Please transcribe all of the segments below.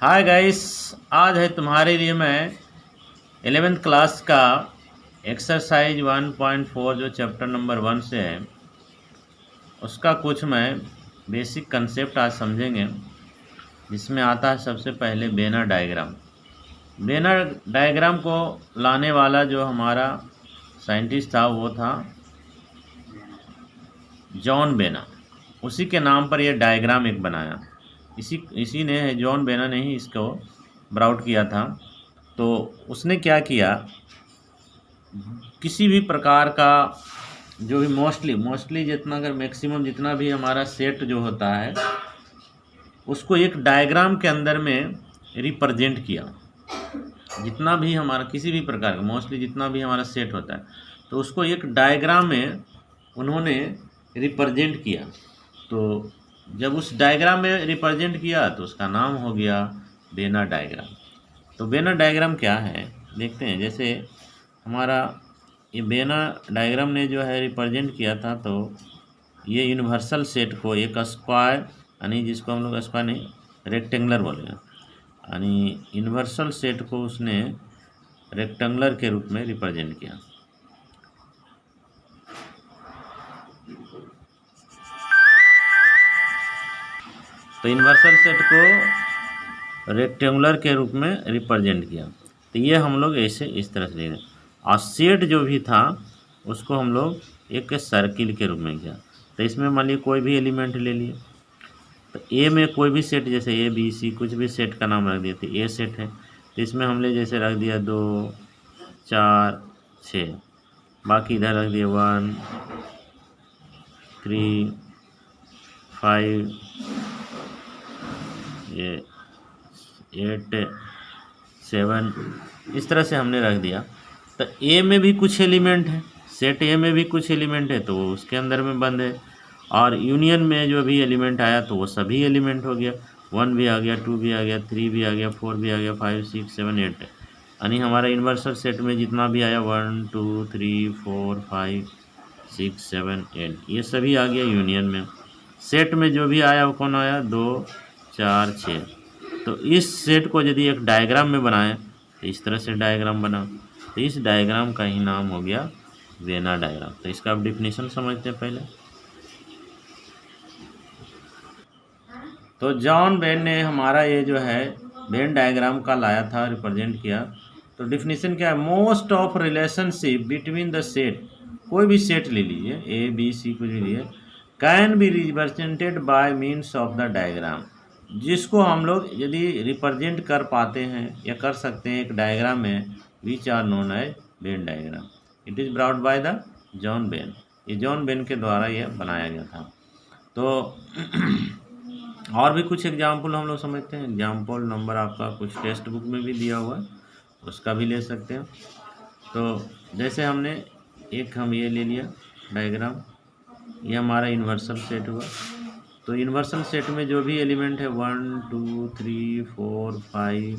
Hi guys. आज है तुम्हारे लिए मैं 11th क्लास का एक्सरसाइज 1.4 जो चैप्टर नंबर 1 से है उसका कुछ मैं बेसिक कंसेप्ट आज समझेंगे, जिसमें आता है सबसे पहले बेनर डायग्राम। बेनर डायग्राम को लाने वाला जो हमारा साइंटिस्ट था वो था जॉन बेना। उसी के नाम पर यह डायग्राम एक बनाया। इसी ने जॉन बेना ने ही इसको ब्राउट किया था। तो उसने क्या किया, किसी भी प्रकार का जो भी मोस्टली जितना अगर मैक्सिमम जितना भी हमारा सेट जो होता है उसको एक डायग्राम के अंदर में रिप्रेजेंट किया। जितना भी हमारा किसी भी प्रकार का मोस्टली जितना भी हमारा सेट होता है तो उसको एक डायग्राम में उन्होंने रिप्रेजेंट किया। तो जब उस डायग्राम में रिप्रेजेंट किया तो उसका नाम हो गया बेनर डायग्राम। तो बेनर डायग्राम क्या है देखते हैं। जैसे हमारा ये बेनर डायग्राम ने जो है रिप्रेजेंट किया था, तो ये यूनिवर्सल सेट को एक स्क्वायर यानी जिसको हम लोग स्क्वायर नहीं रेक्टेंगुलर बोलेंगे, यानी यूनिवर्सल सेट को उसने रेक्टेंगुलर के रूप में रिप्रेजेंट किया। तो यूनिवर्सल सेट को रेक्टेंगुलर के रूप में रिप्रेजेंट किया। तो ये हम लोग ऐसे इस तरह से ले रहे हैं। और सेट जो भी था उसको हम लोग एक सर्किल के रूप में किया। तो इसमें मान लीजिए कोई भी एलिमेंट ले लिए, तो ए में कोई भी सेट जैसे ए बी सी कुछ भी सेट का नाम रख दिया। तो ए सेट है तो इसमें हमने जैसे रख दिया 2 4 6, बाकी इधर रख दिया 1 3 5 ये 8 7, इस तरह से हमने रख दिया। तो ए में भी कुछ एलिमेंट है, सेट ए में भी कुछ एलिमेंट है तो वो उसके अंदर में बंद है। और यूनियन में जो भी एलिमेंट आया तो वो सभी एलिमेंट हो गया। 1 भी आ गया, 2 भी आ गया, 3 भी आ गया, 4 भी आ गया, 5 6 7 8, यानी हमारा यूनिवर्सल सेट में जितना भी आया 1 2 3 4 5 6 7 8 ये सभी आ गया यूनियन में। सेट में जो भी आया वो कौन आया 2 4 6। तो इस सेट को यदि एक डायग्राम में बनाएं तो इस तरह से डायग्राम बना। तो इस डायग्राम का ही नाम हो गया वेना डायग्राम। तो इसका आप डिफिनीशन समझते हैं पहले। तो जॉन बेन ने हमारा ये जो है वेन डायग्राम का लाया था, रिप्रेजेंट किया। तो डिफिनीशन क्या है, most of relationship between the set, कोई भी सेट ले लीजिए ए बी सी कुछ भी लीजिए, can be represented by means of the diagram, जिसको हम लोग यदि रिप्रेजेंट कर पाते हैं या कर सकते हैं एक डायग्राम में, which are known as Venn diagram. It is brought by the John Venn. ये जॉन बेन के द्वारा यह बनाया गया था। तो और भी कुछ एग्जाम्पल हम लोग समझते हैं। एग्जाम्पल नंबर आपका कुछ टेक्स्ट बुक में भी दिया हुआ है, उसका भी ले सकते हैं। तो जैसे हमने हम ये ले लिया डायग्राम, ये हमारा यूनिवर्सल सेट हुआ। तो यूनिवर्सल सेट में जो भी एलिमेंट है 1 2 3 4 5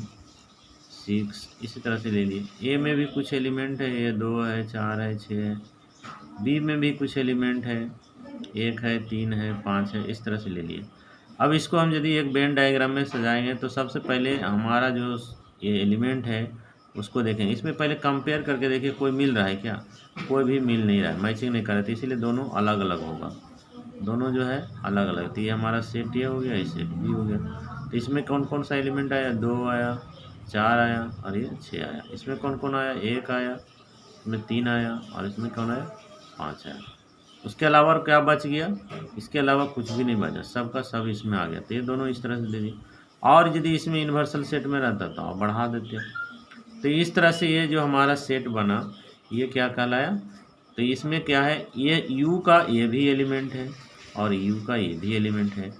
6 इसी तरह से ले लिए। ए में भी कुछ एलिमेंट है, ये 2 है 4 है 6 है। बी में भी कुछ एलिमेंट है, 1 है 3 है 5 है, इस तरह से ले लिए। अब इसको हम यदि एक वेन डायग्राम में सजाएंगे तो सबसे पहले हमारा जो ये एलिमेंट है उसको देखेंगे। इसमें पहले कंपेयर करके देखिए कोई मिल रहा है क्या, कोई भी मिल नहीं रहा है, मैचिंग नहीं कर रहा है। तो इसीलिए दोनों अलग अलग होगा, दोनों जो है अलग अलग। तो ये हमारा सेट ये हो गया, ये सेट भी हो गया। तो इसमें कौन कौन सा एलिमेंट आया, 2 आया, 4 आया और ये 6 आया। इसमें कौन कौन आया, 1 आया, इसमें 3 आया और इसमें कौन आया 5 आया। उसके अलावा क्या बच गया, इसके अलावा कुछ भी नहीं बचा, सब का सब इसमें आ गया। तो ये दोनों इस तरह से दे दिए। और यदि इसमें यूनिवर्सल सेट में रहता तो आप बढ़ा देते। तो इस तरह से ये जो हमारा सेट बना ये क्या कहलाया। तो इसमें क्या है, ये यू का ये भी एलिमेंट है और यू का ये भी एलिमेंट है,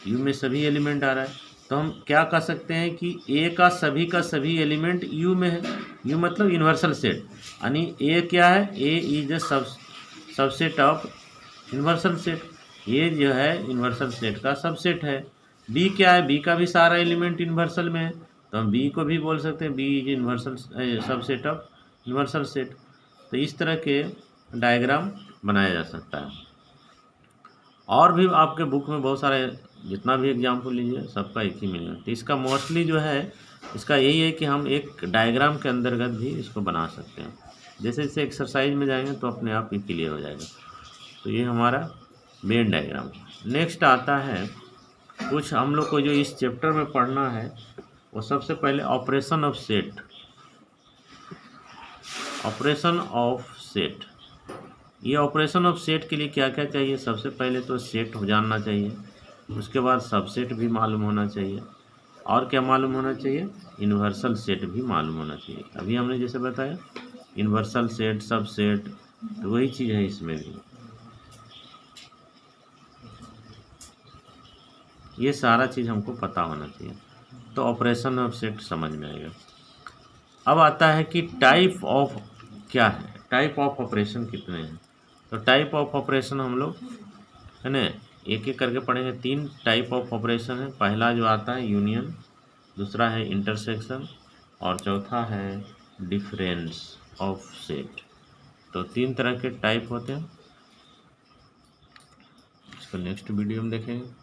यू में सभी एलिमेंट आ रहा है। तो हम क्या कह सकते हैं कि ए का सभी एलिमेंट यू में है। यू मतलब यूनिवर्सल सेट, यानी ए क्या है, A is the subset of universal set. ये जो है यूनिवर्सल सेट का सबसेट है। बी क्या है, बी का भी सारा एलिमेंट यूनिवर्सल में है, तो हम बी को भी बोल सकते हैं B is universal subset of universal set. तो इस तरह के डायग्राम बनाया जा सकता है। और भी आपके बुक में बहुत सारे जितना भी एग्जाम्पल लीजिए सबका एक ही मिलेगा। तो इसका मोस्टली जो है इसका यही है कि हम एक डायग्राम के अंतर्गत भी इसको बना सकते हैं। जैसे जैसे एक्सरसाइज में जाएंगे तो अपने आप ही क्लियर हो जाएगा। तो ये हमारा मेन डायग्राम। नेक्स्ट आता है कुछ हम लोग को जो इस चैप्टर में पढ़ना है वो सबसे पहले operation of set. Operation of set, ये ऑपरेशन ऑफ सेट के लिए क्या क्या चाहिए? सबसे पहले तो सेट हो जानना चाहिए, उसके बाद सबसेट भी मालूम होना चाहिए, और क्या मालूम होना चाहिए? यूनिवर्सल सेट भी मालूम होना चाहिए। अभी हमने जैसे बताया यूनिवर्सल सेट, सबसेट, तो वही चीज़ है इसमें भी। ये सारा चीज़ हमको पता होना चाहिए, तो ऑपरेशन ऑफ सेट समझ में आएगा। अब आता है कि टाइप ऑफ क्या है, टाइप ऑफ ऑपरेशन कितने हैं। तो टाइप ऑफ ऑपरेशन हम लोग है ना एक एक करके पढ़ेंगे। 3 टाइप ऑफ ऑपरेशन है। पहला जो आता है यूनियन, दूसरा है इंटरसेक्शन, और चौथा है डिफरेंस ऑफ सेट। तो 3 तरह के टाइप होते हैं। इसको नेक्स्ट वीडियो में देखेंगे।